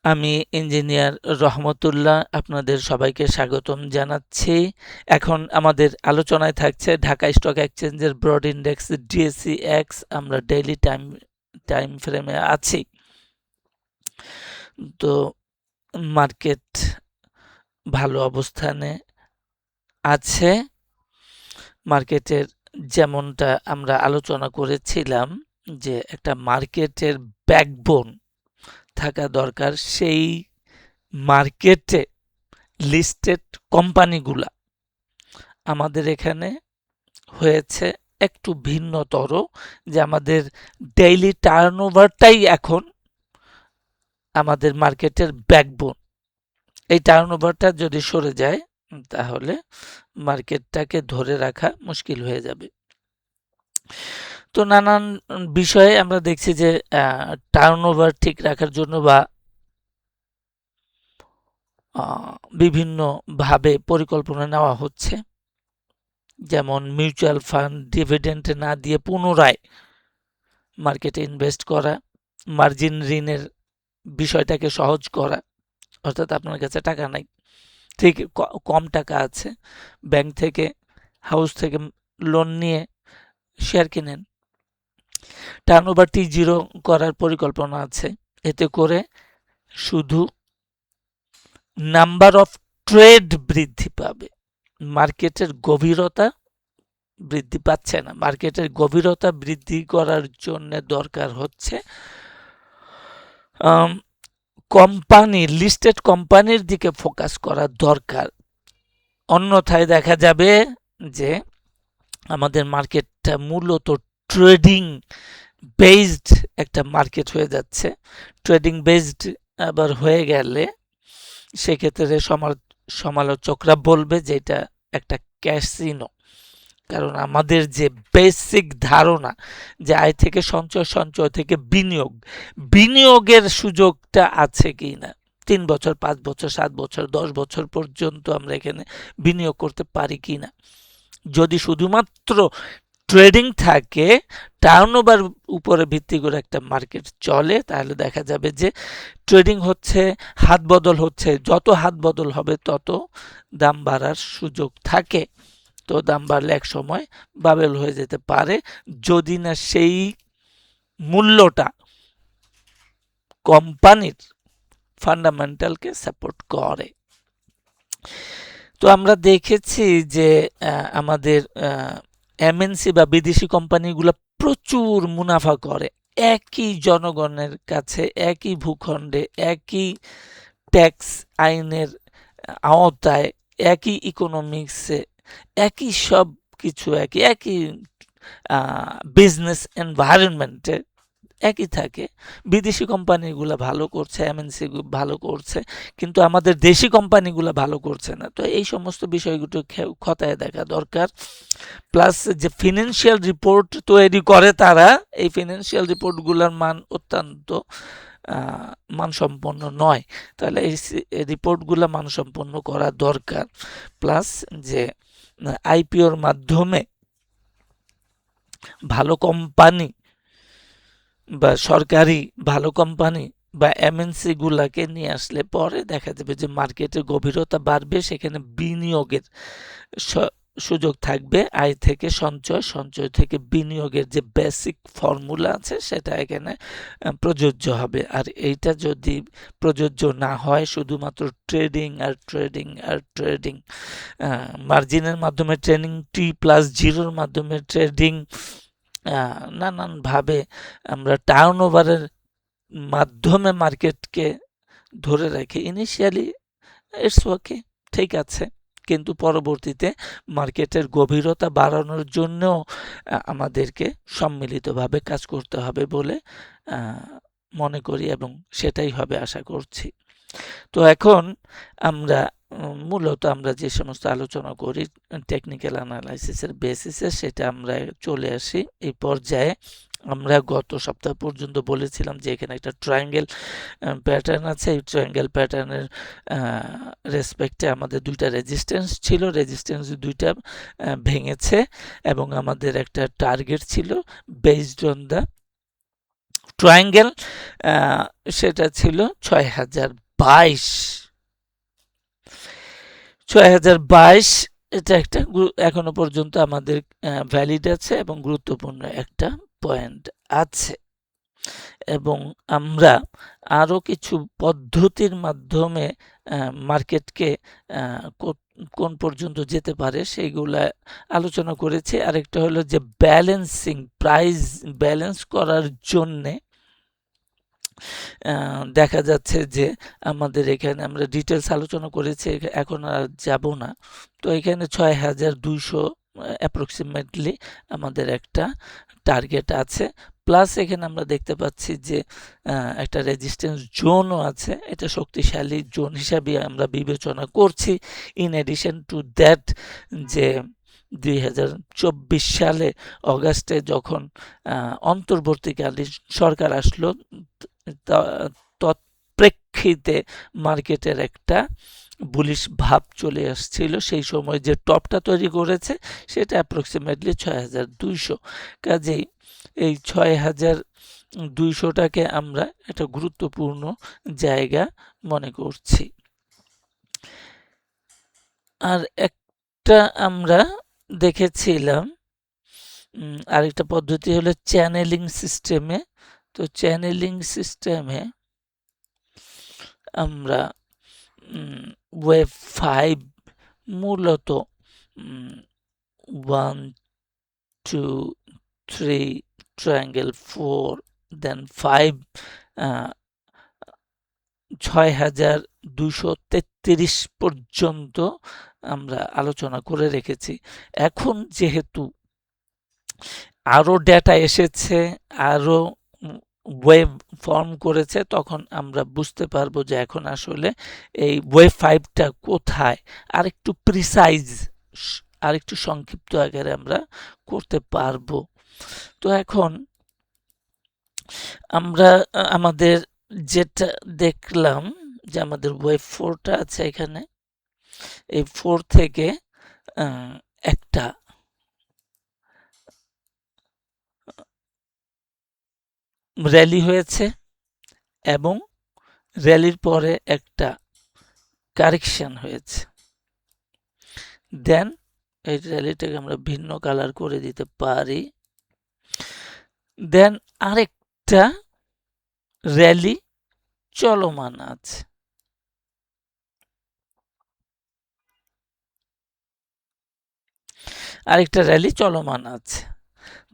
আমি ইঞ্জিনিয়ার রহমতুল্লাহ আপনাদের সবাইকে স্বাগতম জানাচ্ছি। এখন আমাদের আলোচনায় থাকছে ঢাকা স্টক এক্সচেঞ্জের ব্রড ইন্ডেক্স ডিএসসি এক্স। আমরা ডেইলি টাইম ফ্রেমে আছি। তো মার্কেট ভালো অবস্থানে আছে। মার্কেটের যেমনটা আমরা আলোচনা করেছিলাম যে একটা মার্কেটের ব্যাকবোন থাকা দরকার, সেই মার্কেটে লিস্টেড কোম্পানিগুলা আমাদের এখানে হয়েছে একটু ভিন্নতর, যে আমাদের ডেইলি টার্নওভারটাই এখন আমাদের মার্কেটের ব্যাকবোন। এই টার্নওভারটা যদি সরে যায় তাহলে মার্কেটটাকে ধরে রাখা মুশকিল হয়ে যাবে। তো নানান বিষয়ে আমরা দেখছি যে টার্নওভার ঠিক রাখার জন্য বা বিভিন্নভাবে পরিকল্পনা নেওয়া হচ্ছে। যেমন মিউচুয়াল ফান্ড ডিভিডেন্ড না দিয়ে পুনরায় মার্কেটে ইনভেস্ট করা, মার্জিন ঋণের বিষয়টাকে সহজ করা, অর্থাৎ আপনার কাছে টাকা নাই, ঠিক কম টাকা আছে, ব্যাংক থেকে হাউস থেকে লোন নিয়ে শেয়ার কিনেন। টার্নওভার T0 করার পরিকল্পনা আছে। এতে করে শুধু নাম্বার অফ ট্রেড বৃদ্ধি পাবে, মার্কেটের গভীরতা বৃদ্ধি পাচ্ছে না। মার্কেটের গভীরতা বৃদ্ধি করার জন্য দরকার হচ্ছে কোম্পানির লিস্টেড কোম্পানির দিকে ফোকাস করা দরকার। অন্যথায় দেখা যাবে যে আমাদের মার্কেটটা মূলত ট্রেডিং বেসড একটা মার্কেট হয়ে যাচ্ছে। ট্রেডিং বেসড আবার হয়ে গেলে সেক্ষেত্রে সমালোচকরা বলবে যে এটা একটা ক্যাসিনো। কারণ আমাদের যে বেসিক ধারণা যে আয় থেকে সঞ্চয়, সঞ্চয় থেকে বিনিয়োগ, বিনিয়োগের সুযোগটা আছে কি না, 3 বছর 5 বছর 7 বছর 10 বছর পর্যন্ত আমরা এখানে বিনিয়োগ করতে পারি কি না। যদি শুধুমাত্র ট্রেডিং থাকে, টার্নওভার উপরে ভিত্তি করে একটা মার্কেট চলে, তাহলে দেখা যাবে যে ট্রেডিং হচ্ছে, হাত বদল হচ্ছে, যত হাত বদল হবে তত দাম বাড়ার সুযোগ থাকে। তো দাম বাড়লে এক সময় বাবেল হয়ে যেতে পারে, যদি না সেই মূল্যটা কোম্পানির ফান্ডামেন্টালকে সাপোর্ট করে। তো আমরা দেখেছি যে আমাদের এমএনসি বা বিদেশি কোম্পানিগুলো প্রচুর মুনাফা করে। একই জনগণের কাছে, একই ভূখণ্ডে, একই ট্যাক্স আইনের আওতায়, একই ইকোনমিক্সে, একই সব কিছু, একই বিজনেস এনভায়রনমেন্টে একই থাকে। বিদেশি কোম্পানিগুলো ভালো করছে, এমএনসি ভালো করছে, কিন্তু আমাদের দেশি কোম্পানিগুলো ভালো করছে না। তো এই সমস্ত বিষয়গুলো খতায় দেখা দরকার। প্লাস যে ফিনান্সিয়াল রিপোর্ট তৈরি করে তারা, এই ফিনান্সিয়াল রিপোর্টগুলোর মান অত্যন্ত মানসম্পন্ন নয়। তাহলে এই রিপোর্টগুলো মানসম্পন্ন করা দরকার। প্লাস যে আইপিওর মাধ্যমে ভালো কোম্পানি বা সরকারি ভালো কোম্পানি বা এমএনসি গুলাকে নিয়ে আসলে পরে দেখা যাবে যে মার্কেটের গভীরতা বাড়বে, সেখানে বিনিয়োগের সুযোগ থাকবে, আয় থেকে সঞ্চয়, সঞ্চয় থেকে বিনিয়োগের যে বেসিক ফর্মুলা আছে সেটা এখানে প্রযোজ্য হবে। আর এইটা যদি প্রযোজ্য না হয়, শুধুমাত্র ট্রেডিং আর ট্রেডিং আর ট্রেডিং, মার্জিনের মাধ্যমে ট্রেডিং, T+0 মাধ্যমে ট্রেডিং, নানানভাবে আমরা টার্নওভারের মাধ্যমে মার্কেটকে ধরে রাখি, ইনিশিয়ালি ইটস ওকে, ঠিক আছে, কিন্তু পরবর্তীতে মার্কেটের গভীরতা বাড়ানোর জন্য আমাদেরকে সম্মিলিতভাবে কাজ করতে হবে বলে মনে করি, এবং সেটাই হবে আশা করছি। তো এখন আমরা মূলত আমরা যে সমস্ত আলোচনা করি টেকনিক্যাল অ্যানালাইসিসের বেসিসে, সেটা আমরা চলে আসি এই পর্যায়ে। আমরা গত সপ্তাহ পর্যন্ত বলেছিলাম যে এখানে একটা ট্রায়াঙ্গেল প্যাটার্ন আছে। এই ট্রায়াঙ্গেল প্যাটার্নের রেসপেক্টে আমাদের দুইটা রেজিস্ট্যান্স ছিল, রেজিস্ট্যান্স দুইটা ভেঙেছে, এবং আমাদের একটা টার্গেট ছিল বেসড অন দ্য ট্রায়াঙ্গেল, সেটা ছিল ৬০২২। ৬০২২ এটা একটা এখনো পর্যন্ত আমাদের ভ্যালিড আছে এবং গুরুত্বপূর্ণ একটা পয়েন্ট আছে। এবং আমরা আরও কিছু পদ্ধতির মাধ্যমে মার্কেটকে কোন পর্যন্ত যেতে পারে সেইগুলা আলোচনা করেছি। আরেকটা হলো যে ব্যালেন্সিং, প্রাইস ব্যালেন্স করার জন্যে দেখা যাচ্ছে যে আমাদের এখানে আমরা ডিটেলস আলোচনা করেছি, এখন আর যাব না। তো এখানে ৬২০০ অ্যাপ্রক্সিমেটলি আমাদের একটা টার্গেট আছে। প্লাস এখানে আমরা দেখতে পাচ্ছি যে একটা রেজিস্ট্যান্স জোনও আছে, এটা শক্তিশালী জোন হিসাবে আমরা বিবেচনা করছি। ইন এডিশন টু দ্যাট, যে ২০২৪ সালে অগাস্টে যখন অন্তর্বর্তীকালীন সরকার আসলো, তৎপ্রেক্ষিতে মার্কেটের একটা বুলিশ ভাব চলে আসছিল। সেই সময় যে টপটা তৈরি করেছে সেটা অ্যাপ্রক্সিমেটলি ৬২০০। কাজেই এই ৬২০০টাকে আমরা একটা গুরুত্বপূর্ণ জায়গা মনে করছি। আর একটা আমরা দেখেছিলাম আরেকটা পদ্ধতি হলো চ্যানেলিং সিস্টেমে। তো চ্যানেলিং সিস্টেমে আমরা ওয়েভ 5 মূলত 1 2 3 ট্রায়াঙ্গেল 4 দেন 5 ৬২৩৩ পর্যন্ত আমরা আলোচনা করে রেখেছি। এখন যেহেতু আরও ডেটা এসেছে, আরও ওয়েভ ফর্ম করেছে, তখন আমরা বুঝতে পারবো যে এখন আসলে এই ওয়েভ 5টা কোথায় আরেকটু প্রিসাইজ, আরেকটু সংক্ষিপ্ত আকারে আমরা করতে পারবো। তো এখন আমরা আমাদের যেটা দেখলাম যে আমাদের ওয়েভ 4টা আছে এখানে, এই 4 থেকে একটা র্যালি হয়েছে এবং র্যালির পরে একটা কারেকশন হয়েছে। দেন এই র্যালিটাকে আমরা ভিন্ন কালার করে দিতে পারি। দেন আরেকটা র্যালি চলমান আছে। আরেকটা র্যালি চলমান আছে।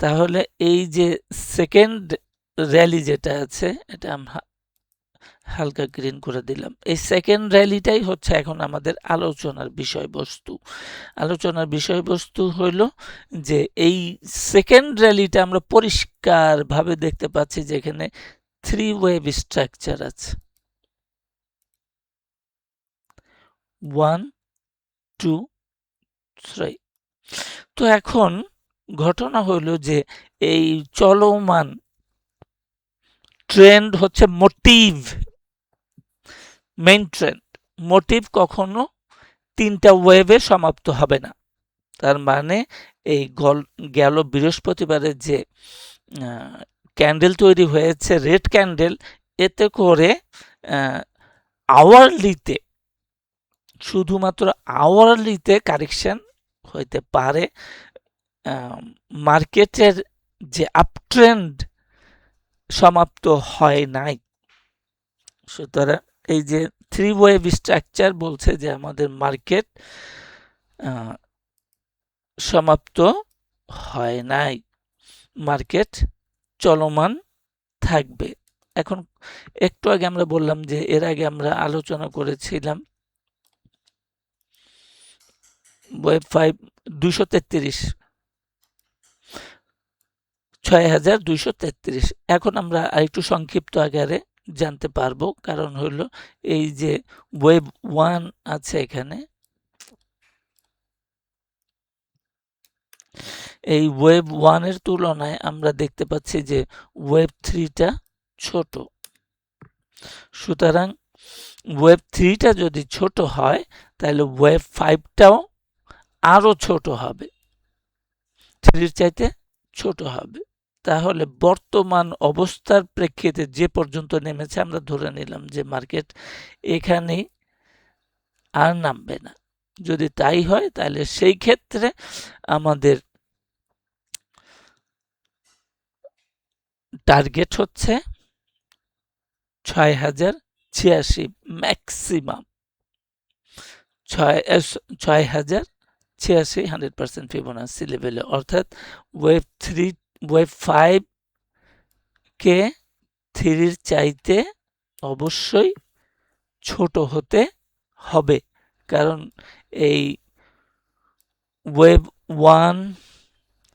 তাহলে এই যে সেকেন্ড র্যালি যেটা আছে, এটা আমরা হালকা গ্রিন করে দিলাম। এই সেকেন্ড র্যালিটাই হচ্ছে এখন আমাদের আলোচনার বিষয়বস্তু। আলোচনার বিষয়বস্তু হইল যে এই সেকেন্ড র্যালিটা আমরা পরিষ্কারভাবে দেখতে পাচ্ছি যে এখানে 3 ওয়েভ স্ট্রাকচার আছে, 1 2 3। তো এখন ঘটনা হইল যে এই চলমান ট্রেন্ড হচ্ছে মোটিভ, মেইন ট্রেন্ড। মোটিভ কখনো 3টা ওয়েভে সমাপ্ত হবে না। তার মানে এই গেল বৃহস্পতিবারে যে ক্যান্ডেল তৈরি হয়েছে, রেড ক্যান্ডেল, এতে করে আওয়ারলিতে, শুধুমাত্র আওয়ারলিতে কারেকশন হইতে পারে। মার্কেটের যে আপট্রেন্ড সমাপ্ত হয় নাই। সুতরাং এই যে 3 ওয়েভ স্ট্রাকচার বলছে যে আমাদের মার্কেট সমাপ্ত হয় নাই, মার্কেট চলমান থাকবে। এখন একটু আগে আমরা বললাম যে এর আগে আমরা আলোচনা করেছিলাম ওয়েভ 5 233, ৬২৩৩। এখন আমরা আরেকটু সংক্ষিপ্ত আকারে জানতে পারবো, কারণ হলো এই যে ওয়েভ 1 আছে এখানে, এই ওয়েভ 1 এর তুলনায় আমরা দেখতে পাচ্ছি যে ওয়েভ 3টা ছোট। সুতরাং ওয়েভ 3টা যদি ছোট হয় তাহলে ওয়েভ 5টাও আরো ছোট হবে, 3 এর চাইতে ছোট হবে। তাহলে বর্তমান অবস্থার প্রেক্ষিতে যে পর্যন্ত নেমেছে আমরা ধরে নিলাম যে মার্কেট এখানে আর নামবে না। যদি তাই হয় তাহলে সেই ক্ষেত্রে আমাদের টার্গেট হচ্ছে ৬০৮৬ ম্যাক্সিমাম ৬০৮৬ 100% ফিবোনাসি লেভেলে, অর্থাৎ ওয়েভ 3 ওয়েভ 5 কে 3 চাইতে অবশ্যই ছোট হতে হবে, কারণ এই ওয়েভ 1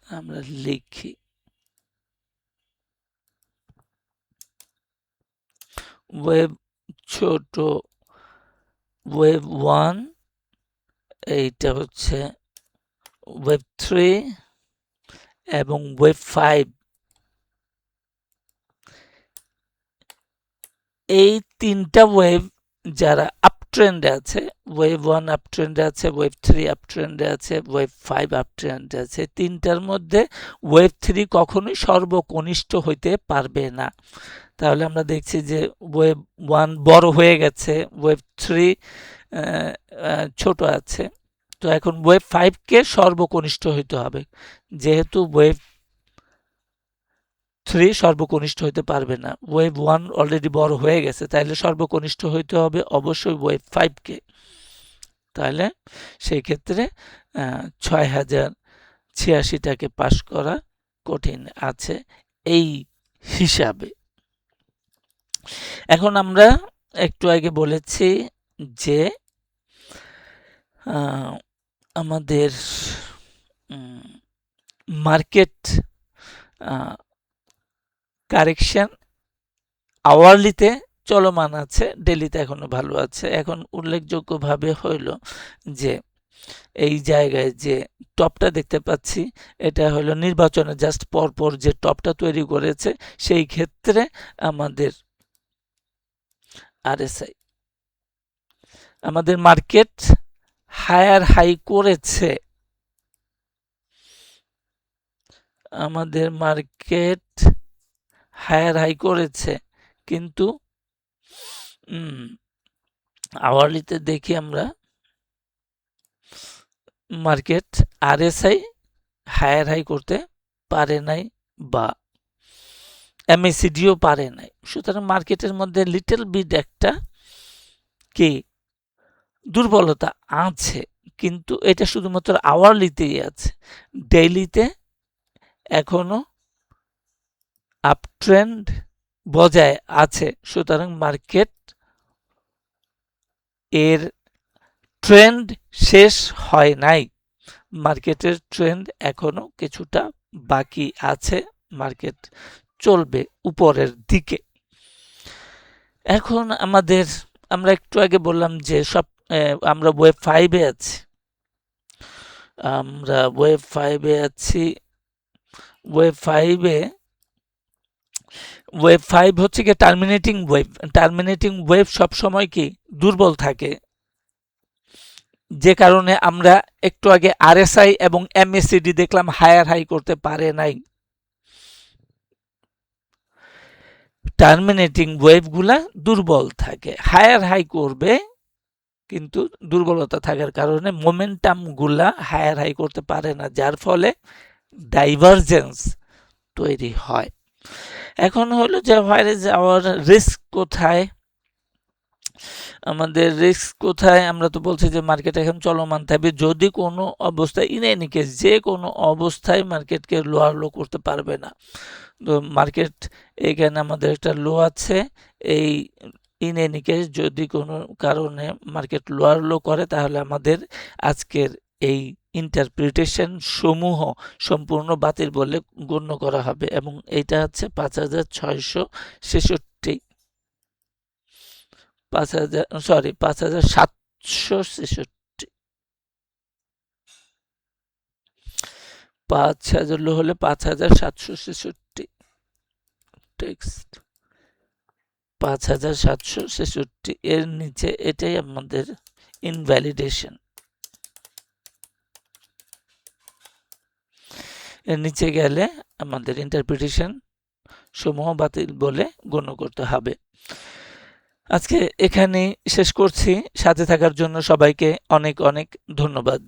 আমরা লিখি ওয়েভ ছোট ওয়েভ 1, এইটা হচ্ছে ওয়েভ 3 এবং ওয়েভ 5, এই তিনটা ওয়েভ যারা আপ ট্রেন্ডে আছে, ওয়েভ 1 আপ ট্রেন্ডে আছে, ওয়েভ 3 আপ ট্রেন্ডে আছে, ওয়েভ 5 আপ ট্রেন্ডে আছে, তিনটার মধ্যে ওয়েভ 3 কখনোই সর্বকনিষ্ঠ হইতে পারবে না। তাহলে আমরা দেখছি যে ওয়েভ 1 বড় হয়ে গেছে, ওয়েভ 3 ছোট আছে, তো এখন ওয়েভ 5 কে সর্বকনিষ্ঠ হইতে হবে। যেহেতু ওয়েভ 3 সর্বকনিষ্ঠ হইতে পারবে না, ওয়েভ 1 অলরেডি বড় হয়ে গেছে, তাহলে সর্বকনিষ্ঠ হইতে হবে অবশ্যই ওয়েভ 5 কে। তাহলে সেই ক্ষেত্রে ৬০৮৬টাকে পাস করা কঠিন আছে এই হিসাবে। এখন আমরা একটু আগে বলেছি যে আমাদের মার্কেট কারেকশন আওয়ারলিতে চলমান আছে, ডেলিতে এখনো ভালো আছে। এখন উল্লেখযোগ্যভাবে হইল যে এই জায়গায় যে টপটা দেখতে পাচ্ছি, এটা হলো নির্বাচনে জাস্ট পরপর যে টপটা তৈরি করেছে, সেই ক্ষেত্রে আমাদের আরএসআই আমাদের মার্কেট হায়ার হাই করেছে, আমাদের মার্কেট হায়ার হাই করেছে, কিন্তু আওয়ারলিতে দেখি আমরা মার্কেট আরএসআই হায়ার হাই করতে পারে নাই বা এমএসিডিও পারে নাই। সুতরাং মার্কেটের মধ্যে লিটল বিট একটা কি দুর্বলতা আছে, কিন্তু এটা শুধুমাত্র আওয়ারলিতেই আছে, ডেইলিতে এখনো আপ ট্রেন্ড বজায় আছে। সুতরাং মার্কেট এর ট্রেন্ড শেষ হয় নাই, মার্কেটের ট্রেন্ড এখনো কিছুটা বাকি আছে, মার্কেট চলবে উপরের দিকে। এখন আমরা একটু আগে বললাম যে আমরা ওয়েভ 5-এ আছি, আমরা ওয়েভ 5-এ আছি। ওয়েভ 5-এ ওয়েভ 5 হচ্ছে কি টার্মিনেটিং ওয়েভ। টার্মিনেটিং ওয়েভ সবসময় কি দুর্বল থাকে, যে কারণে আমরা একটু আগে আরএসআই এবং এমএসিডি দেখলাম হায়ার হাই করতে পারে নাই। টার্মিনেটিং ওয়েভগুলা দুর্বল থাকে, হায়ার হাই করবে কিন্তু দুর্বলতা থাকার কারণে মোমেন্টাম গুলা হায়ার হাই করতে পারে না, যার ফলে ডাইভারজেন্স তৈরি হয়। এখন হলো যে বাইরে যাওয়ার রিস্ক কোথায়, আমাদের রিস্ক কোথায়? আমরা তো বলছি যে মার্কেট এখন চলমান থাকবে, যদি কোনো অবস্থায় ইন এনি কেস যে কোনো অবস্থায় মার্কেটকে লোয়ার লো করতে পারবে না। তো মার্কেট এখানে আমাদের একটা লো আছে, এই ইন এনি কেস যদি কোনো কারণে মার্কেট লোয়ার লো করে তাহলে আমাদের আজকের এই ইন্টারপ্রিটেশন সমূহ সম্পূর্ণ বাতিল বলে গণ্য করা হবে, এবং এইটা হচ্ছে 5666, 5766, 5000 লো হলে 5766 টেক্সট 5766 এর নিচে এটাই আমাদের ইনভ্যালিডেশন। এর নিচে গেলে আমাদের ইন্টারপ্রিটেশন সমূহ বাতিল বলে গণ্য করতে হবে। আজকে এখানেই শেষ করছি। সাথে থাকার জন্য সবাইকে অনেক অনেক ধন্যবাদ।